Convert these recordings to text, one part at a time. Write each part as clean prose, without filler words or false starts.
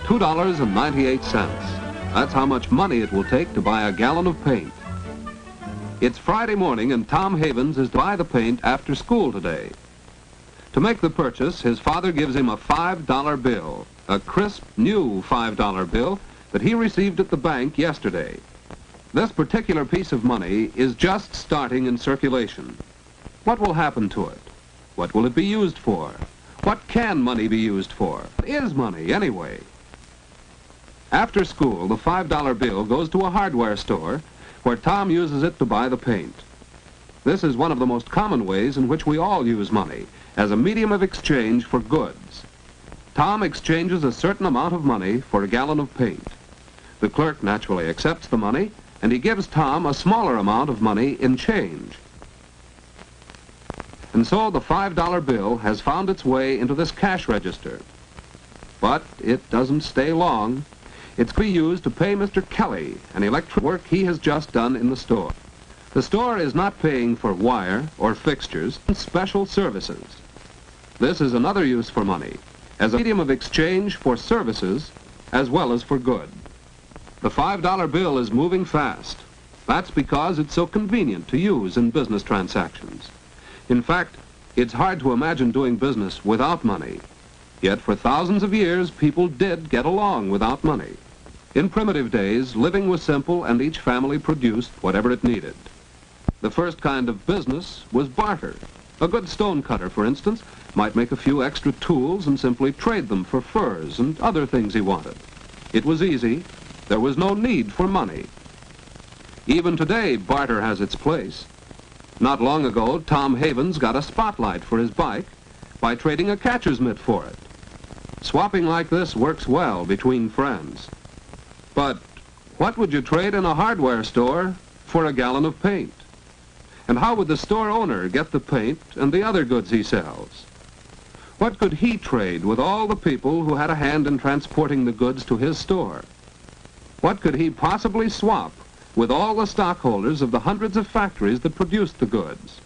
$2.98. That's how much money it will take to buy a gallon of paint. It's Friday morning and Tom Havens is to buy the paint after school today. To make the purchase, his father gives him a $5 bill, a crisp, new $5 bill that he received at the bank yesterday. This particular piece of money is just starting in circulation. What will happen to it? What will it be used for? What can money be used for? What is money, anyway? After school, the $5 bill goes to a hardware store where Tom uses it to buy the paint. This is one of the most common ways in which we all use money, as a medium of exchange for goods. Tom exchanges a certain amount of money for a gallon of paint. The clerk naturally accepts the money, and he gives Tom a smaller amount of money in change. And so the $5 bill has found its way into this cash register. But it doesn't stay long. It's to be used to pay Mr. Kelly an electric work he has just done in the store. The store is not paying for wire or fixtures, but special services. This is another use for money, as a medium of exchange for services as well as for good. The $5 bill is moving fast. That's because it's so convenient to use in business transactions. In fact, it's hard to imagine doing business without money. Yet for thousands of years, people did get along without money. In primitive days, living was simple and each family produced whatever it needed. The first kind of business was barter. A good stone cutter, for instance, might make a few extra tools and simply trade them for furs and other things he wanted. It was easy. There was no need for money. Even today, barter has its place. Not long ago, Tom Havens got a spotlight for his bike by trading a catcher's mitt for it. Swapping like this works well between friends. But what would you trade in a hardware store for a gallon of paint? And how would the store owner get the paint and the other goods he sells? What could he trade with all the people who had a hand in transporting the goods to his store? What could he possibly swap with all the stockholders of the hundreds of factories that produced the goods?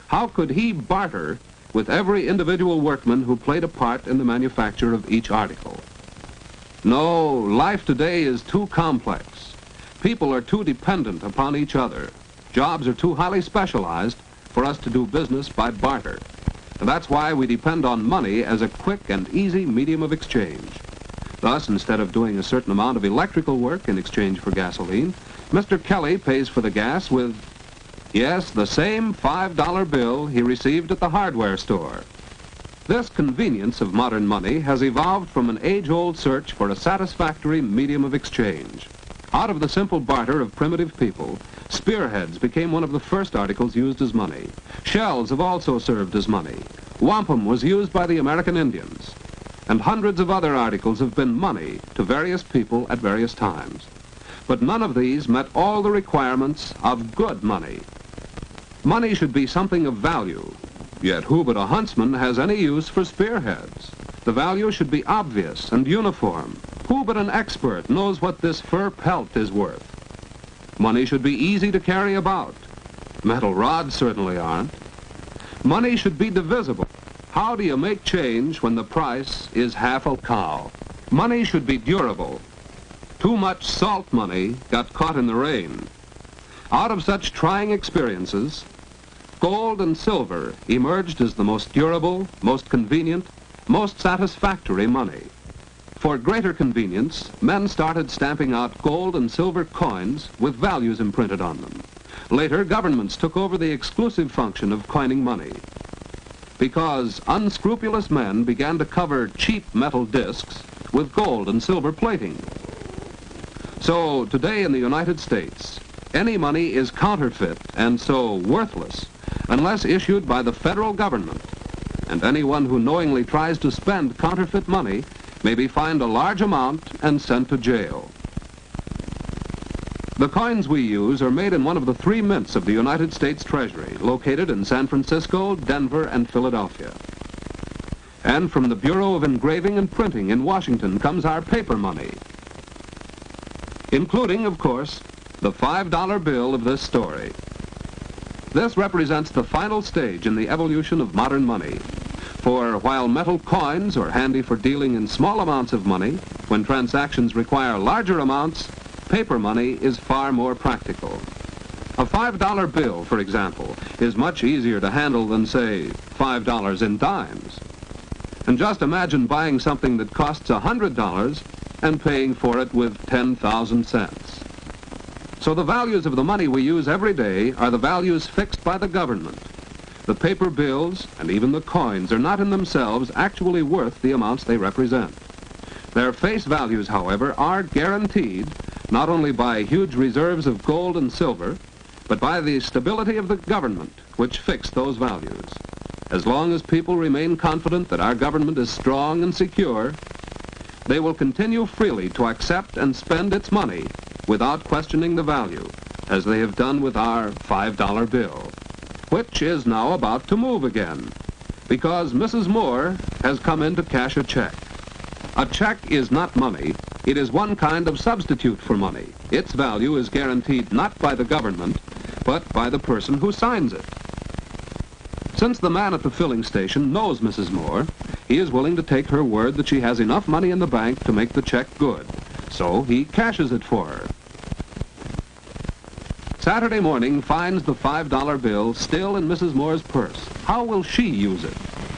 How could he barter with every individual workman who played a part in the manufacture of each article? No, life today is too complex. People are too dependent upon each other. Jobs are too highly specialized for us to do business by barter. And that's why we depend on money as a quick and easy medium of exchange. Thus, instead of doing a certain amount of electrical work in exchange for gasoline, Mr. Kelly pays for the gas with, yes, the same $5 bill he received at the hardware store. This convenience of modern money has evolved from an age-old search for a satisfactory medium of exchange. Out of the simple barter of primitive people, spearheads became one of the first articles used as money. Shells have also served as money. Wampum was used by the American Indians. And hundreds of other articles have been money to various people at various times. But none of these met all the requirements of good money. Money should be something of value. Yet who but a huntsman has any use for spearheads? The value should be obvious and uniform. Who but an expert knows what this fur pelt is worth? Money should be easy to carry about. Metal rods certainly aren't. Money should be divisible. How do you make change when the price is half a cow? Money should be durable. Too much salt money got caught in the rain. Out of such trying experiences, gold and silver emerged as the most durable, most convenient, most satisfactory money. For greater convenience, men started stamping out gold and silver coins with values imprinted on them. Later, governments took over the exclusive function of coining money, because unscrupulous men began to cover cheap metal discs with gold and silver plating. So today in the United States, any money is counterfeit and so worthless unless issued by the federal government. And anyone who knowingly tries to spend counterfeit money may be fined a large amount and sent to jail. The coins we use are made in one of the 3 mints of the United States Treasury, located in San Francisco, Denver, and Philadelphia. And from the Bureau of Engraving and Printing in Washington comes our paper money, including, of course, the $5 bill of this story. This represents the final stage in the evolution of modern money. For while metal coins are handy for dealing in small amounts of money, when transactions require larger amounts, paper money is far more practical. A $5 bill, for example, is much easier to handle than, say, $5 in dimes. And just imagine buying something that costs $100 and paying for it with 10,000 cents. So the values of the money we use every day are the values fixed by the government. The paper bills and even the coins are not in themselves actually worth the amounts they represent. Their face values, however, are guaranteed not only by huge reserves of gold and silver, but by the stability of the government, which fixed those values. As long as people remain confident that our government is strong and secure, they will continue freely to accept and spend its money without questioning the value, as they have done with our $5 bill, which is now about to move again, because Mrs. Moore has come in to cash a check. A check is not money. It is one kind of substitute for money. Its value is guaranteed not by the government, but by the person who signs it. Since the man at the filling station knows Mrs. Moore, he is willing to take her word that she has enough money in the bank to make the check good. So he cashes it for her. Saturday morning finds the $5 bill still in Mrs. Moore's purse. How will she use it?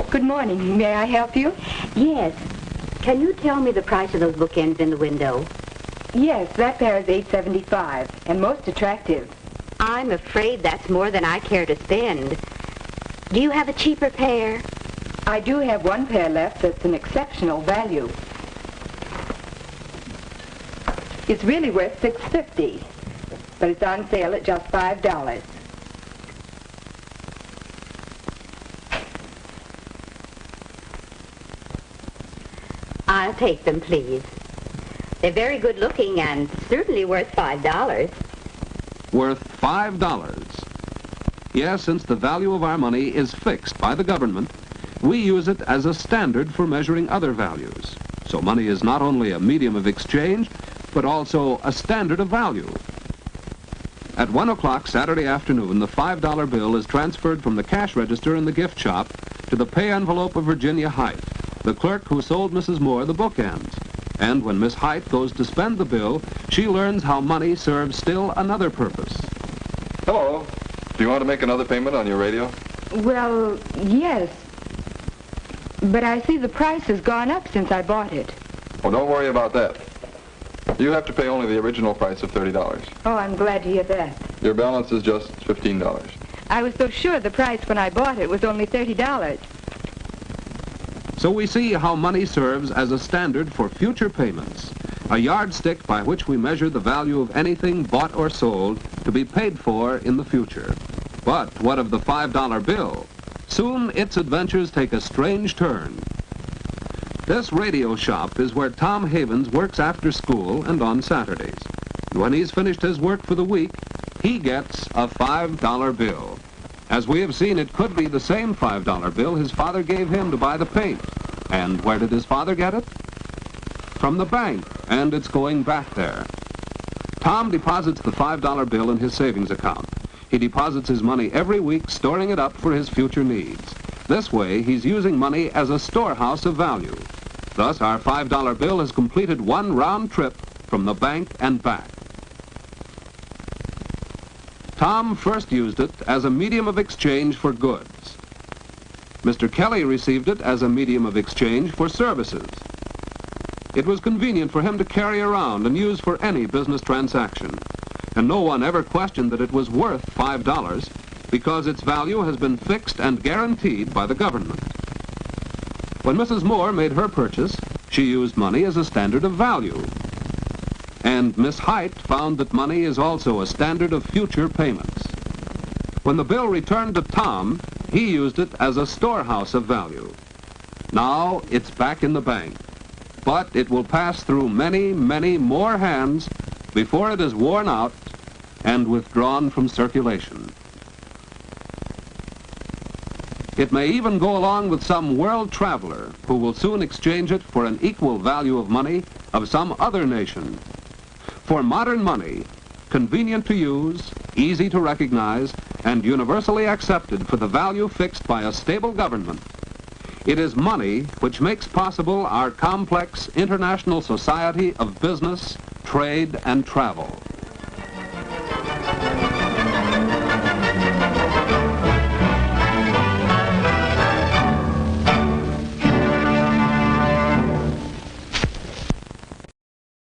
Good morning. May I help you? Yes. Can you tell me the price of those bookends in the window? Yes, that pair is $8.75 and most attractive. I'm afraid that's more than I care to spend. Do you have a cheaper pair? I do have one pair left that's an exceptional value. It's really worth $6.50, but it's on sale at just $5. I'll take them, please. They're very good looking and certainly worth $5. Worth $5. Yes, since the value of our money is fixed by the government, we use it as a standard for measuring other values. So money is not only a medium of exchange, but also a standard of value. At 1 o'clock Saturday afternoon, the $5 bill is transferred from the cash register in the gift shop to the pay envelope of Virginia Height, the clerk who sold Mrs. Moore the bookends. And when Miss Height goes to spend the bill, she learns how money serves still another purpose. Hello. Do you want to make another payment on your radio? Well, yes. But I see the price has gone up since I bought it. Oh, don't worry about that. You have to pay only the original price of $30. Oh, I'm glad to hear that. Your balance is just $15. I was so sure the price when I bought it was only $30. So we see how money serves as a standard for future payments, a yardstick by which we measure the value of anything bought or sold to be paid for in the future. But what of the $5 bill? Soon its adventures take a strange turn. This radio shop is where Tom Havens works after school and on Saturdays. When he's finished his work for the week, he gets a $5 bill. As we have seen, it could be the same $5 bill his father gave him to buy the paint. And where did his father get it? From the bank, and it's going back there. Tom deposits the $5 bill in his savings account. He deposits his money every week, storing it up for his future needs. This way, he's using money as a storehouse of value. Thus, our $5 bill has completed one round trip from the bank and back. Tom first used it as a medium of exchange for goods. Mr. Kelly received it as a medium of exchange for services. It was convenient for him to carry around and use for any business transaction. And no one ever questioned that it was worth $5 because its value has been fixed and guaranteed by the government. When Mrs. Moore made her purchase, she used money as a standard of value. And Miss Height found that money is also a standard of future payments. When the bill returned to Tom, he used it as a storehouse of value. Now it's back in the bank, but it will pass through many, many more hands before it is worn out and withdrawn from circulation. It may even go along with some world traveler who will soon exchange it for an equal value of money of some other nation. For modern money, convenient to use, easy to recognize, and universally accepted for the value fixed by a stable government, It is money which makes possible our complex international society of business, trade, and travel.